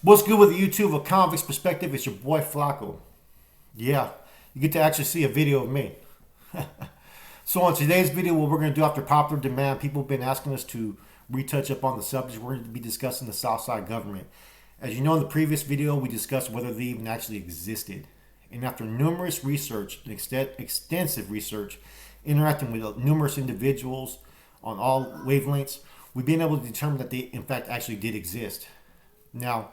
What's good with the YouTube of Convicts Perspective? It's your boy Flacco. Yeah, you get to actually see a video of me. So on today's video, what we're going to do after popular demand, people have been asking us to retouch up on the subject. We're going to be discussing the Southside government. As you know, in the previous video, we discussed whether they even actually existed. And after numerous research, and extensive research, interacting with numerous individuals on all wavelengths, we've been able to determine that they, in fact, actually did exist. Now,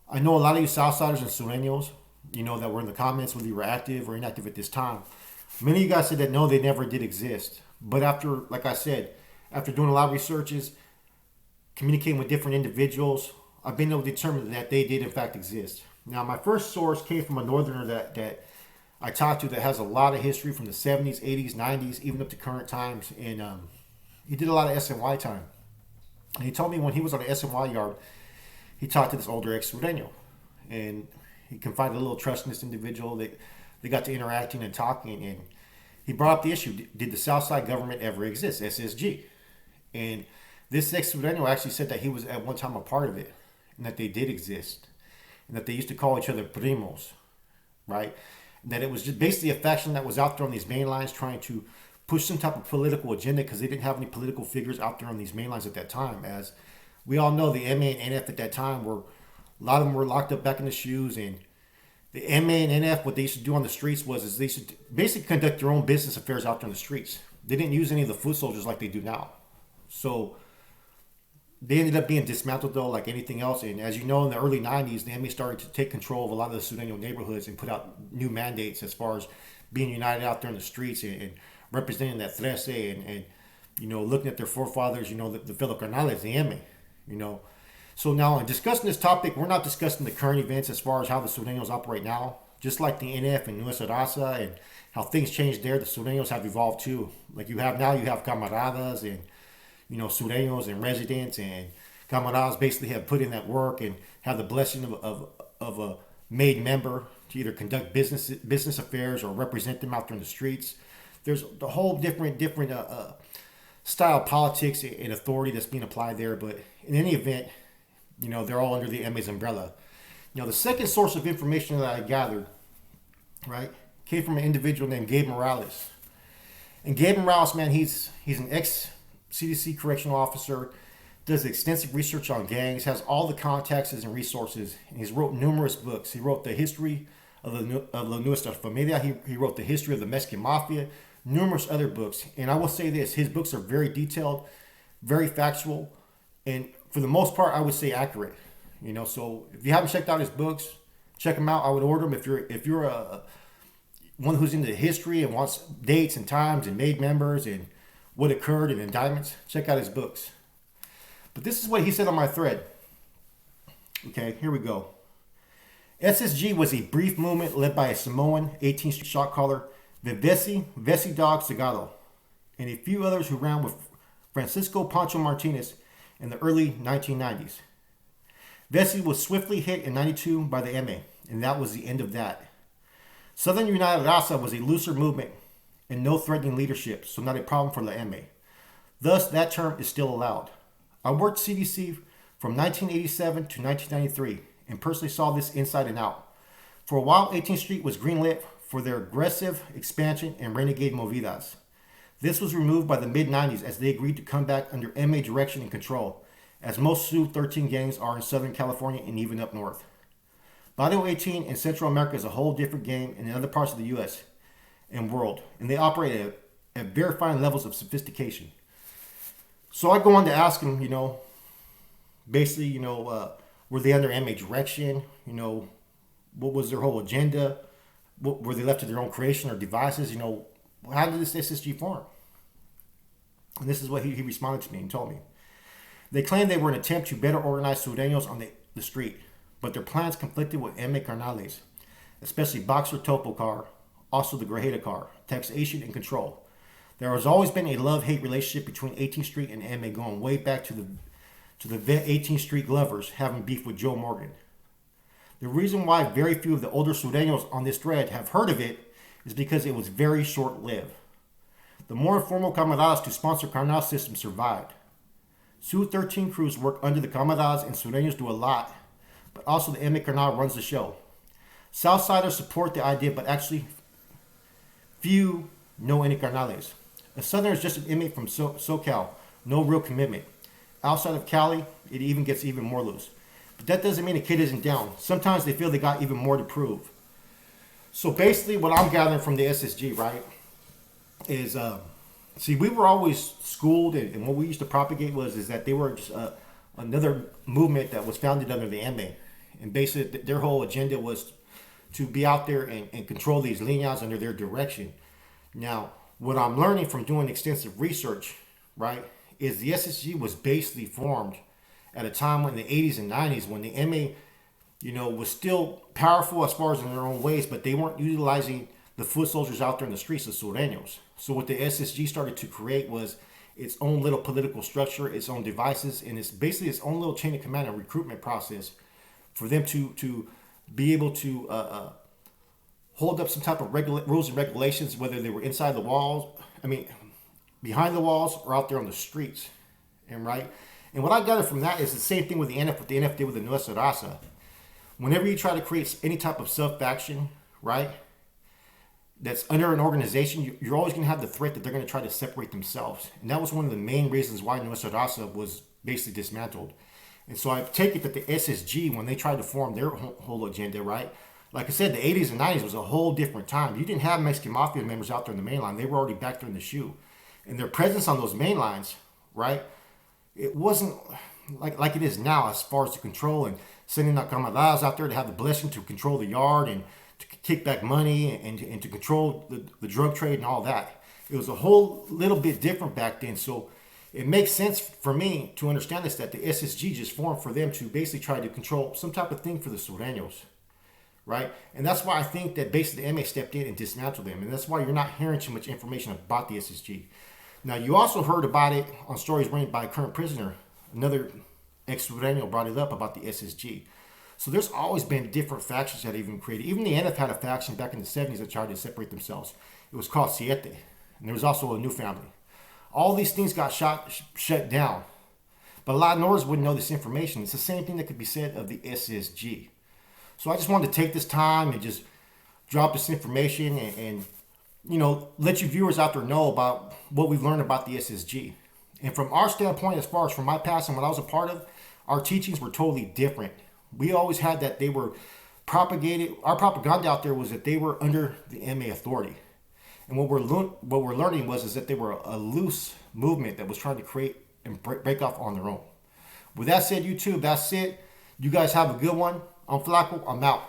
I know a lot of you Southsiders and Sureños, that were in the comments, whether you were active or inactive at this time. Many of you guys said that no, they never did exist. But after, like I said, after doing a lot of researches, communicating with different individuals, I've been able to determine that they did in fact exist. Now, my first source came from a northerner that I talked to that has a lot of history from the 70s, 80s, 90s, even up to current times. And he did a lot of SNY time. And he told me when he was on the SNY yard, he talked to this older ex-Sureño. And he confided a little trust in this individual. They got to interacting and talking. And he brought up the issue, did the Southside government ever exist, SSG? And this ex-Sureño actually said that he was at one time a part of it. And that they did exist. And that they used to call each other primos, right? And that it was just basically a faction that was out there on these main lines trying to push some type of political agenda because they didn't have any political figures out there on these main lines at that time. As we all know, the MA and NF at that time a lot of them were locked up back in the shoes. And the MA and NF, what they used to do on the streets is they used to basically conduct their own business affairs out there on the streets. They didn't use any of the foot soldiers like they do now. So they ended up being dismantled, though, like anything else. And as you know, in the early 90s, the MA started to take control of a lot of the Sureño neighborhoods and put out new mandates as far as being united out there in the streets and representing that Trece and looking at their forefathers, the fellow carnales, the MA, So now in discussing this topic, we're not discussing the current events as far as how the Sureños operate now. Just like the NF and Nuestra Raza and how things changed there, the Sureños have evolved too. Like you have camaradas and Sureños and residents and camaradas basically have put in that work and have the blessing of a made member to either conduct business affairs or represent them out there in the streets. There's the whole different style of politics and authority that's being applied there. But in any event, they're all under the MA's umbrella. The second source of information that I gathered, right, came from an individual named Gabe Morales. And Gabe Morales, man, he's an ex-CDC correctional officer, does extensive research on gangs, has all the contacts and resources, and he's wrote numerous books. He wrote the history of La Nuestra Familia. He wrote the history of the Mexican Mafia, numerous other books. And I will say this, his books are very detailed, very factual, and for the most part, I would say accurate. So if you haven't checked out his books, check them out. I would order them if you're a one who's into history and wants dates and times and made members and what occurred and indictments. Check out his books. But this is what he said on my thread. Okay, here we go. SSG was a brief movement led by a Samoan 18th Street shot caller, Vesi Dog Sagado, and a few others who ran with Francisco Pancho Martinez in the early 1990s. Vesi was swiftly hit in 92 by the MA, and that was the end of that. Southern United Raza was a looser movement and no threatening leadership, so not a problem for the MA. Thus, that term is still allowed. I worked CDC from 1987 to 1993 and personally saw this inside and out. For a while, 18th Street was greenlit for their aggressive expansion and renegade movidas. This was removed by the mid-90s as they agreed to come back under MA direction and control, as most Su 13 gangs are in Southern California and even up north. Barrio 18 in Central America is a whole different game in other parts of the U.S. and world, and they operate at very fine levels of sophistication. So I go on to ask him, basically, were they under MA direction? What was their whole agenda? Were they left to their own creation or devices? How did this SSG form? And this is what he responded to me and told me. They claimed they were an attempt to better organize Sureños on the street, but their plans conflicted with MA Carnales, especially Boxer Topo Car, also the Grajeda Car, taxation and control. There has always been a love-hate relationship between 18th Street and MA going way back to the 18th Street Glovers having beef with Joe Morgan. The reason why very few of the older Sureños on this thread have heard of it is because it was very short-lived. The more informal camaradas to sponsor carnal systems survived. Su 13 crews work under the camaradas and Sureños do a lot but also the inmate canal runs the show. Southsiders support the idea, but actually few know any carnales. A Southerner is just an inmate from SoCal, no real commitment. Outside of Cali, it even gets even more loose. But that doesn't mean a kid isn't down. Sometimes they feel they got even more to prove. So basically what I'm gathering from the SSG, right, is, see, we were always schooled, and what we used to propagate is that they were just another movement that was founded under the MA. And basically their whole agenda was to be out there and control these lineas under their direction. Now, what I'm learning from doing extensive research, right, is the SSG was basically formed at a time in the 80s and 90s when the MA, was still powerful as far as in their own ways, but they weren't utilizing the foot soldiers out there in the streets, the sureños. So what the SSG started to create was its own little political structure, its own devices, and it's basically its own little chain of command and recruitment process for them to be able to hold up some type of rules and regulations, whether they were inside the walls, behind the walls or out there on the streets. And what I gather from that is the same thing with the NF, what the NF did with the Nuestra Raza. Whenever you try to create any type of sub-faction, right, that's under an organization, you're always going to have the threat that they're going to try to separate themselves. And that was one of the main reasons why Nuestra Raza was basically dismantled. And so I take it that the SSG, when they tried to form their whole agenda, right, like I said, the 80s and 90s was a whole different time. You didn't have Mexican Mafia members out there in the main line. They were already back there in the shoe. And their presence on those main lines, right, it wasn't like it is now as far as the control and sending the camaradas out there to have the blessing to control the yard and to kick back money and to control the drug trade and all that. It was a whole little bit different back then. So it makes sense for me to understand this, that the SSG just formed for them to basically try to control some type of thing for the sureños, right? And that's why I think that basically the MA stepped in and dismantled them. And that's why you're not hearing too much information about the SSG. Now, you also heard about it on stories running by a current prisoner. Another ex-sureño brought it up about the SSG. So there's always been different factions that have even created. Even the NF had a faction back in the 70s that tried to separate themselves. It was called Siete. And there was also a new family. All these things got shut down. But a lot of Northerners wouldn't know this information. It's the same thing that could be said of the SSG. So I just wanted to take this time and just drop this information and let you viewers out there know about what we've learned about the SSG. And from our standpoint, as far as from my past and what I was a part of, our teachings were totally different. We always had that they were propagated. Our propaganda out there was that they were under the MA authority. And what we're learning is that they were a loose movement that was trying to create and break off on their own. With that said, YouTube, that's it. You guys have a good one. I'm Flacco. I'm out.